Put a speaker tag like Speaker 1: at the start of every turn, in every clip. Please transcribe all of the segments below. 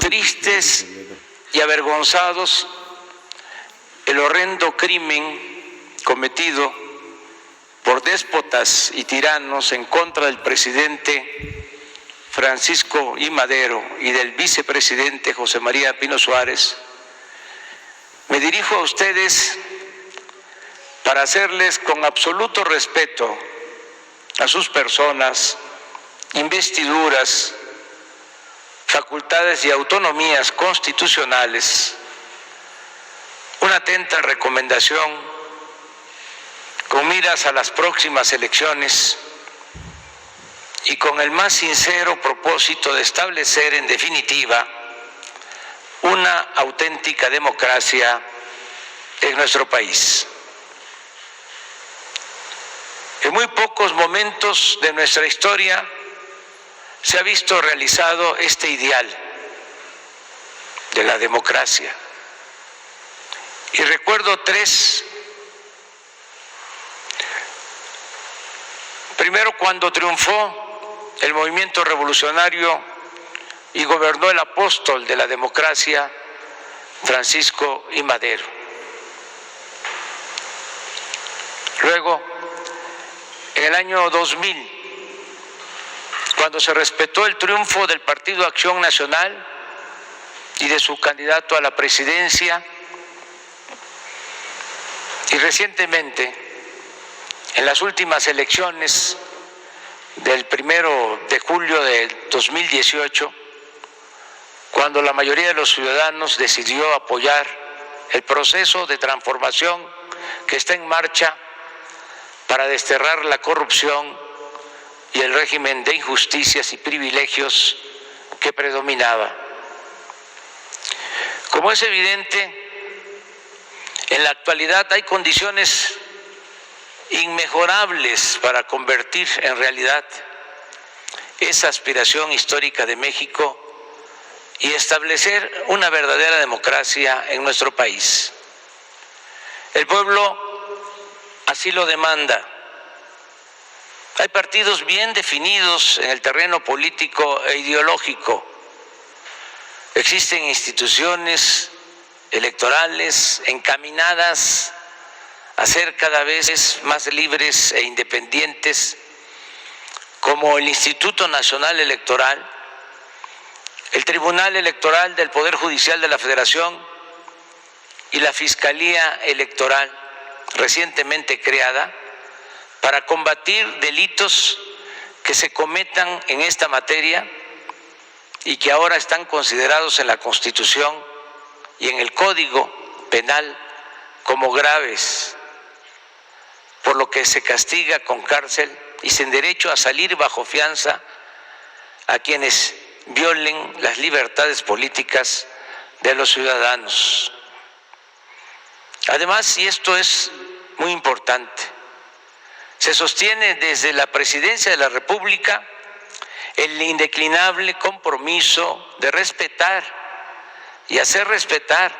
Speaker 1: tristes y avergonzados el horrendo crimen cometido por déspotas y tiranos en contra del presidente Francisco I. Madero y del vicepresidente José María Pino Suárez, me dirijo a ustedes para hacerles con absoluto respeto a sus personas, investiduras, facultades y autonomías constitucionales, una atenta recomendación con miras a las próximas elecciones y con el más sincero propósito de establecer en definitiva una auténtica democracia en nuestro país. En muy pocos momentos de nuestra historia se ha visto realizado este ideal de la democracia. Y recuerdo tres. Primero, cuando triunfó el movimiento revolucionario y gobernó el apóstol de la democracia, Francisco I. Madero. Luego, en el año 2000, cuando se respetó el triunfo del Partido Acción Nacional y de su candidato a la presidencia, y recientemente, en las últimas elecciones del 1 de julio de 2018, cuando la mayoría de los ciudadanos decidió apoyar el proceso de transformación que está en marcha para desterrar la corrupción y el régimen de injusticias y privilegios que predominaba. Como es evidente, en la actualidad hay condiciones inmejorables para convertir en realidad esa aspiración histórica de México y establecer una verdadera democracia en nuestro país. El pueblo así lo demanda. Hay partidos bien definidos en el terreno político e ideológico. Existen instituciones electorales encaminadas a ser cada vez más libres e independientes, como el Instituto Nacional Electoral, el Tribunal Electoral del Poder Judicial de la Federación y la Fiscalía Electoral, recientemente creada, para combatir delitos que se cometan en esta materia y que ahora están considerados en la Constitución y en el Código Penal como graves, por lo que se castiga con cárcel y sin derecho a salir bajo fianza a quienes violen las libertades políticas de los ciudadanos. Además, y esto es muy importante, se sostiene desde la Presidencia de la República el indeclinable compromiso de respetar y hacer respetar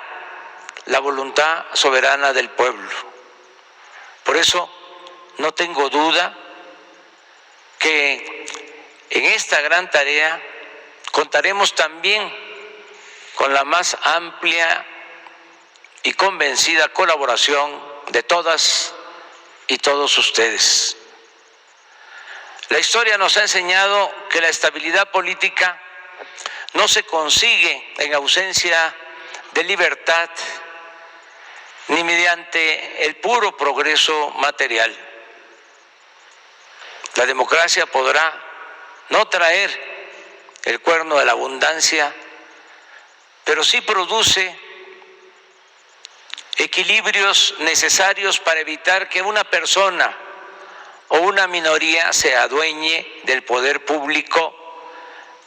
Speaker 1: la voluntad soberana del pueblo. Por eso no tengo duda que en esta gran tarea contaremos también con la más amplia y convencida colaboración de todas y todos ustedes. La historia nos ha enseñado que la estabilidad política no se consigue en ausencia de libertad ni mediante el puro progreso material. La democracia podrá no traer el cuerno de la abundancia, pero sí produce equilibrios necesarios para evitar que una persona o una minoría se adueñe del poder público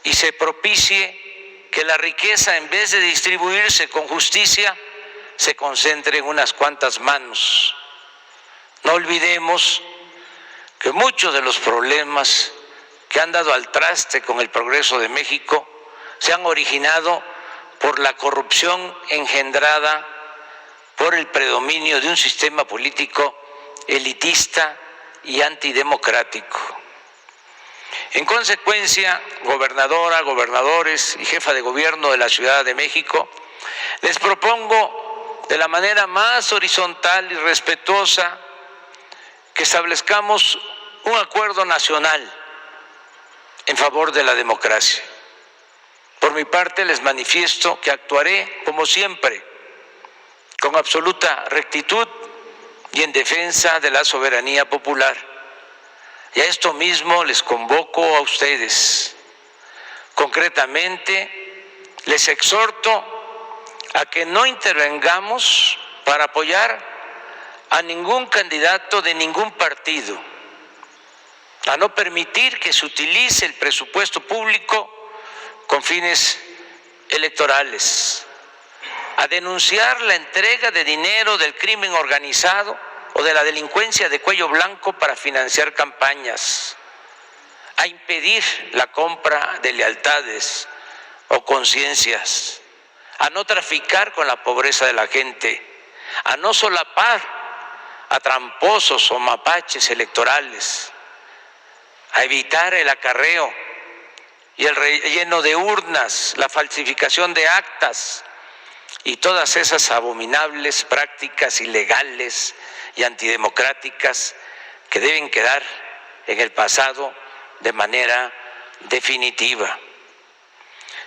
Speaker 1: y se propicie que la riqueza, en vez de distribuirse con justicia, se concentre en unas cuantas manos. No olvidemos que muchos de los problemas que han dado al traste con el progreso de México se han originado por la corrupción engendrada por el predominio de un sistema político elitista y antidemocrático. En consecuencia, gobernadora, gobernadores y jefa de gobierno de la Ciudad de México, les propongo de la manera más horizontal y respetuosa que establezcamos un acuerdo nacional en favor de la democracia. Por mi parte, les manifiesto que actuaré, como siempre, con absoluta rectitud y en defensa de la soberanía popular. Y a esto mismo les convoco a ustedes. Concretamente, les exhorto a que no intervengamos para apoyar a ningún candidato de ningún partido, a no permitir que se utilice el presupuesto público con fines electorales, a denunciar la entrega de dinero del crimen organizado o de la delincuencia de cuello blanco para financiar campañas, a impedir la compra de lealtades o conciencias, a no traficar con la pobreza de la gente, a no solapar a tramposos o mapaches electorales, a evitar el acarreo y el relleno de urnas, la falsificación de actas y todas esas abominables prácticas ilegales y antidemocráticas que deben quedar en el pasado de manera definitiva.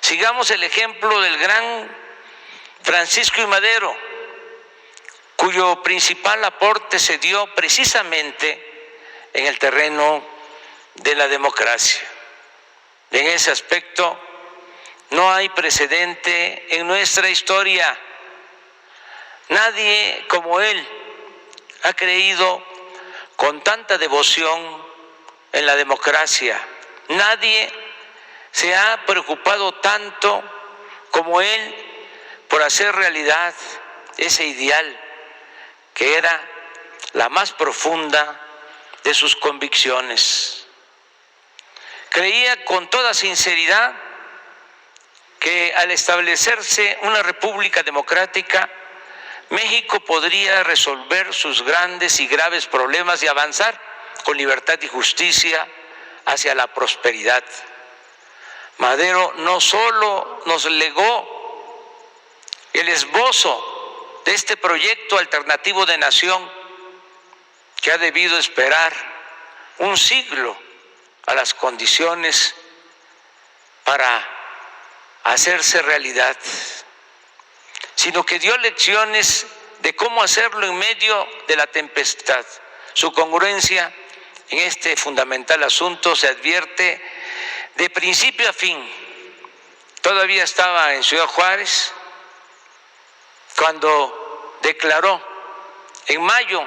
Speaker 1: Sigamos el ejemplo del gran Francisco I. Madero, cuyo principal aporte se dio precisamente en el terreno de la democracia. En ese aspecto no hay precedente en nuestra historia. Nadie como él ha creído con tanta devoción en la democracia. Nadie se ha preocupado tanto como él por hacer realidad ese ideal que era la más profunda de sus convicciones. Creía con toda sinceridad que al establecerse una república democrática, México podría resolver sus grandes y graves problemas y avanzar con libertad y justicia hacia la prosperidad. Madero no solo nos legó el esbozo de este proyecto alternativo de nación que ha debido esperar un siglo a las condiciones para hacerse realidad, sino que dio lecciones de cómo hacerlo en medio de la tempestad. Su congruencia en este fundamental asunto se advierte de principio a fin. Todavía estaba en Ciudad Juárez cuando declaró en mayo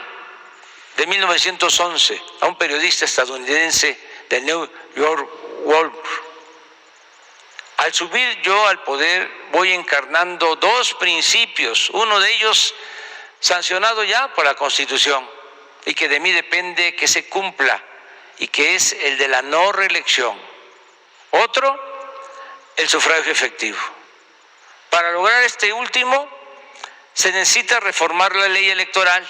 Speaker 1: de 1911 a un periodista estadounidense del New York World: al subir yo al poder voy encarnando dos principios, uno de ellos sancionado ya por la Constitución y que de mí depende que se cumpla, y que es el de la no reelección. Otro, el sufragio efectivo. Para lograr este último se necesita reformar la ley electoral,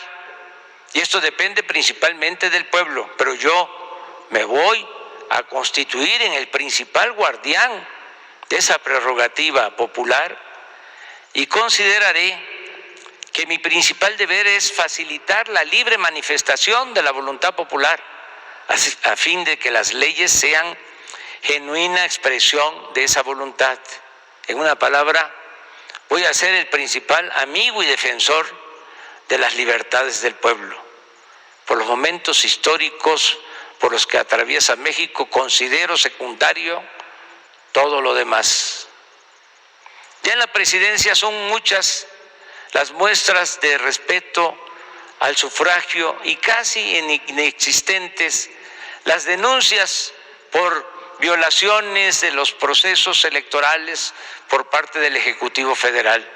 Speaker 1: y esto depende principalmente del pueblo, pero yo me voy a constituir en el principal guardián de esa prerrogativa popular y consideraré que mi principal deber es facilitar la libre manifestación de la voluntad popular a fin de que las leyes sean genuina expresión de esa voluntad. En una palabra, voy a ser el principal amigo y defensor de las libertades del pueblo. Por los momentos históricos por los que atraviesa México, considero secundario todo lo demás. Ya en la presidencia son muchas las muestras de respeto al sufragio y casi inexistentes las denuncias por violaciones de los procesos electorales por parte del Ejecutivo Federal.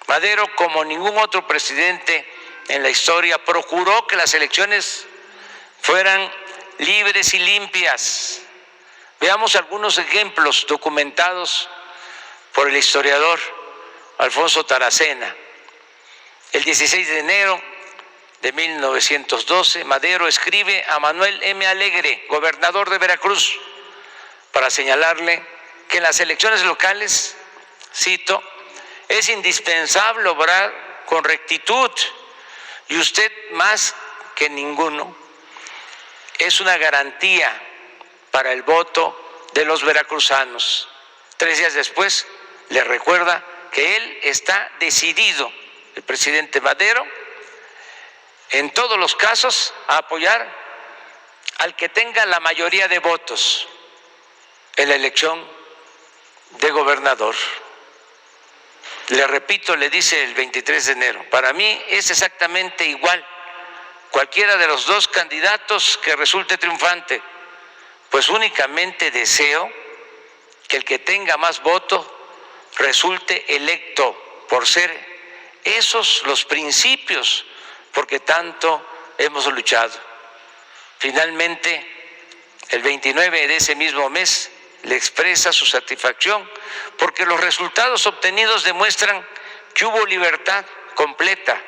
Speaker 1: Madero, como ningún otro presidente en la historia, procuró que las elecciones fueran libres y limpias. Veamos algunos ejemplos documentados por el historiador Alfonso Taracena. El 16 de enero de 1912, Madero escribe a Manuel M. Alegre, gobernador de Veracruz: para señalarle que en las elecciones locales, cito, es indispensable obrar con rectitud y usted más que ninguno es una garantía para el voto de los veracruzanos. 3 días después le recuerda que él está decidido, el presidente Madero, en todos los casos a apoyar al que tenga la mayoría de votos en la elección de gobernador. Le repito, le dice el 23 de enero, para mí es exactamente igual cualquiera de los 2 candidatos que resulte triunfante, pues únicamente deseo que el que tenga más votos resulte electo por ser esos los principios porque tanto hemos luchado. Finalmente, el 29 de ese mismo mes le expresa su satisfacción porque los resultados obtenidos demuestran que hubo libertad completa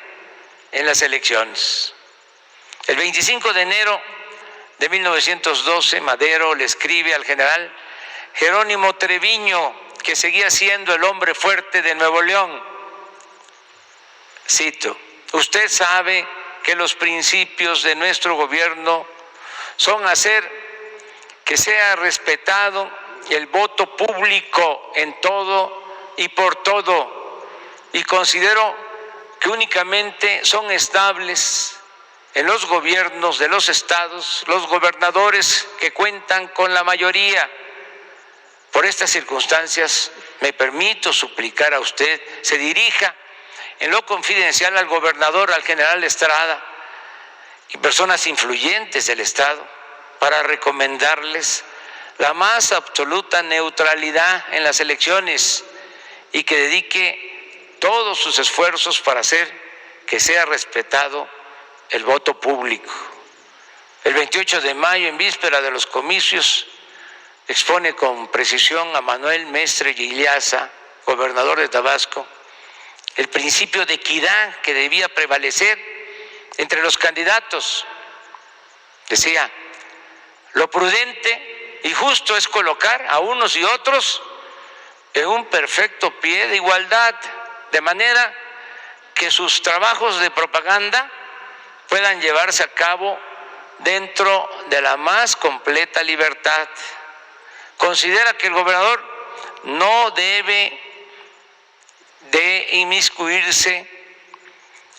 Speaker 1: en las elecciones. El 25 de enero de 1912, Madero le escribe al general Jerónimo Treviño, que seguía siendo el hombre fuerte de Nuevo León. Cito, usted sabe que los principios de nuestro gobierno son hacer que sea respetado el voto público en todo y por todo, y considero que únicamente son estables en los gobiernos de los estados los gobernadores que cuentan con la mayoría. Por estas circunstancias, me permito suplicar a usted se dirija en lo confidencial al gobernador, al general Estrada y personas influyentes del Estado para recomendarles la más absoluta neutralidad en las elecciones y que dedique todos sus esfuerzos para hacer que sea respetado el voto público. El 28 de mayo, en víspera de los comicios, expone con precisión a Manuel Mestre Illaza, gobernador de Tabasco, el principio de equidad que debía prevalecer entre los candidatos. Decía, lo prudente y justo es colocar a unos y otros en un perfecto pie de igualdad, de manera que sus trabajos de propaganda puedan llevarse a cabo dentro de la más completa libertad. Considera que el gobernador no debe de inmiscuirse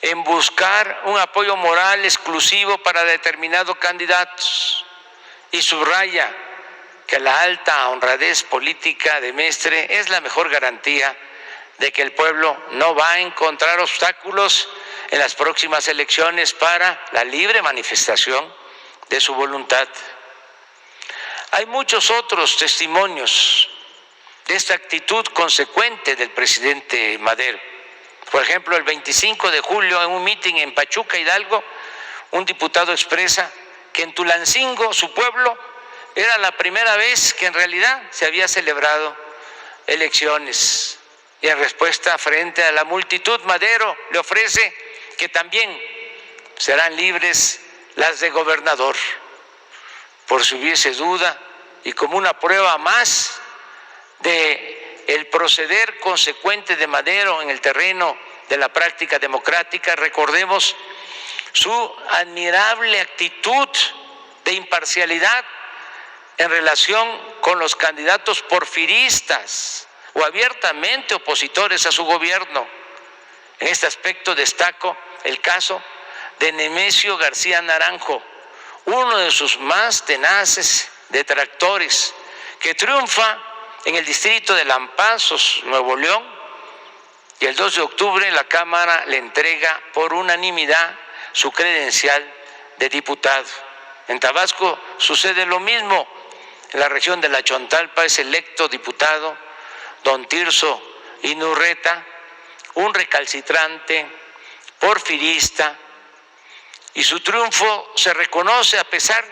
Speaker 1: en buscar un apoyo moral exclusivo para determinados candidatos y subraya que la alta honradez política de Mestre es la mejor garantía de que el pueblo no va a encontrar obstáculos en las próximas elecciones para la libre manifestación de su voluntad. Hay muchos otros testimonios de esta actitud consecuente del presidente Madero. Por ejemplo, el 25 de julio, en un mitin en Pachuca, Hidalgo, un diputado expresa que en Tulancingo, su pueblo, era la primera vez que en realidad se había celebrado elecciones. Y en respuesta frente a la multitud, Madero le ofrece que también serán libres las de gobernador. Por si hubiese duda y como una prueba más de el proceder consecuente de Madero en el terreno de la práctica democrática, recordemos su admirable actitud de imparcialidad en relación con los candidatos porfiristas o abiertamente opositores a su gobierno. En este aspecto destaco el caso de Nemesio García Naranjo, uno de sus más tenaces detractores, que triunfa en el distrito de Lampazos, Nuevo León, y el 2 de octubre la Cámara le entrega por unanimidad su credencial de diputado. En Tabasco sucede lo mismo. En la región de la Chontalpa es electo diputado don Tirso Inurreta, un recalcitrante porfirista, y su triunfo se reconoce a pesar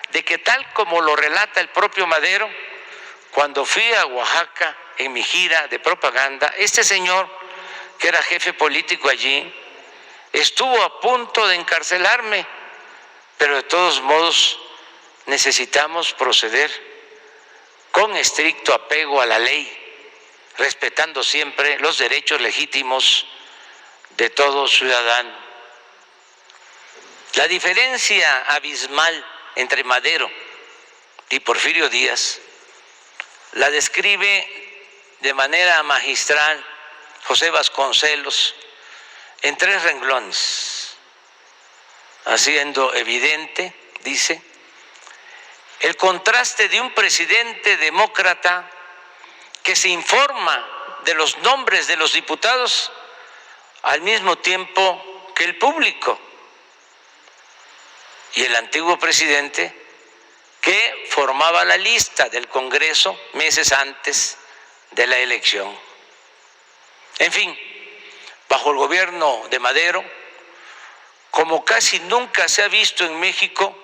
Speaker 1: de que, tal como lo relata el propio Madero, cuando fui a Oaxaca en mi gira de propaganda, este señor, que era jefe político allí, estuvo a punto de encarcelarme, pero de todos modos necesitamos proceder con estricto apego a la ley, respetando siempre los derechos legítimos de todo ciudadano. La diferencia abismal entre Madero y Porfirio Díaz la describe de manera magistral José Vasconcelos en 3 renglones, haciendo evidente, dice, el contraste de un presidente demócrata que se informa de los nombres de los diputados al mismo tiempo que el público, y el antiguo presidente que formaba la lista del Congreso meses antes de la elección. En fin, bajo el gobierno de Madero, como casi nunca se ha visto en México,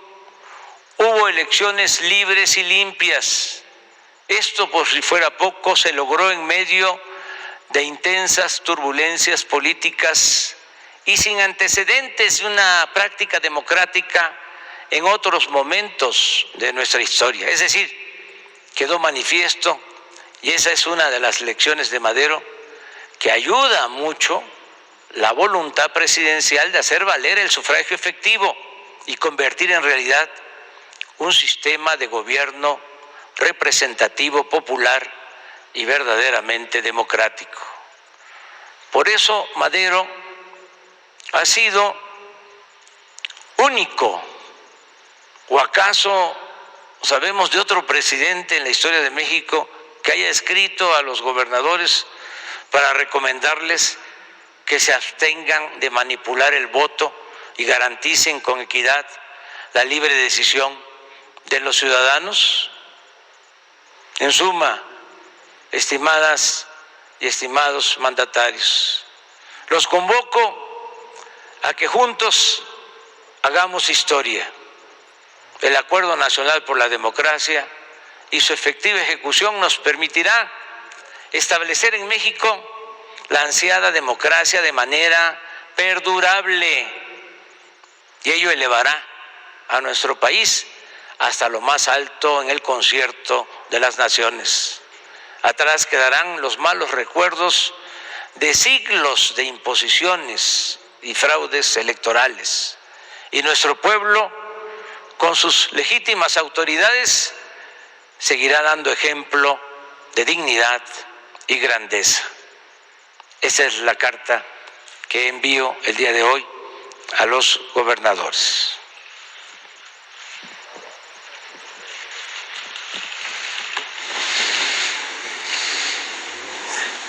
Speaker 1: hubo elecciones libres y limpias. Esto, por si fuera poco, se logró en medio de intensas turbulencias políticas y sin antecedentes de una práctica democrática en otros momentos de nuestra historia. Es decir, quedó manifiesto, y esa es una de las lecciones de Madero, que ayuda mucho la voluntad presidencial de hacer valer el sufragio efectivo y convertir en realidad un sistema de gobierno representativo, popular y verdaderamente democrático. Por eso Madero ha sido único. ¿O acaso sabemos de otro presidente en la historia de México que haya escrito a los gobernadores para recomendarles que se abstengan de manipular el voto y garanticen con equidad la libre decisión de los ciudadanos? En suma, estimadas y estimados mandatarios, los convoco a que juntos hagamos historia. El Acuerdo Nacional por la Democracia y su efectiva ejecución nos permitirá establecer en México la ansiada democracia de manera perdurable, y ello elevará a nuestro país hasta lo más alto en el concierto de las naciones. Atrás quedarán los malos recuerdos de siglos de imposiciones y fraudes electorales, y nuestro pueblo, con sus legítimas autoridades, seguirá dando ejemplo de dignidad y grandeza. Esa es la carta que envío el día de hoy a los gobernadores.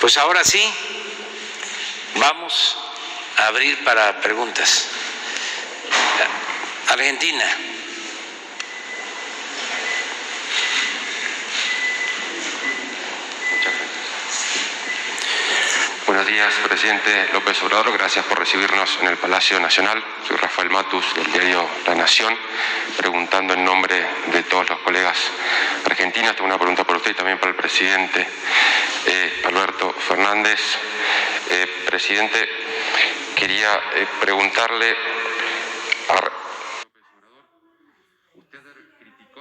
Speaker 1: Pues ahora sí, vamos a abrir para preguntas. Argentina.
Speaker 2: Buenos días, presidente López Obrador. Gracias por recibirnos en el Palacio Nacional. Soy Rafael Matus, del diario La Nación, preguntando en nombre de todos los colegas argentinos. Tengo una pregunta para usted y también para el presidente Alberto Fernández. Presidente, quería preguntarle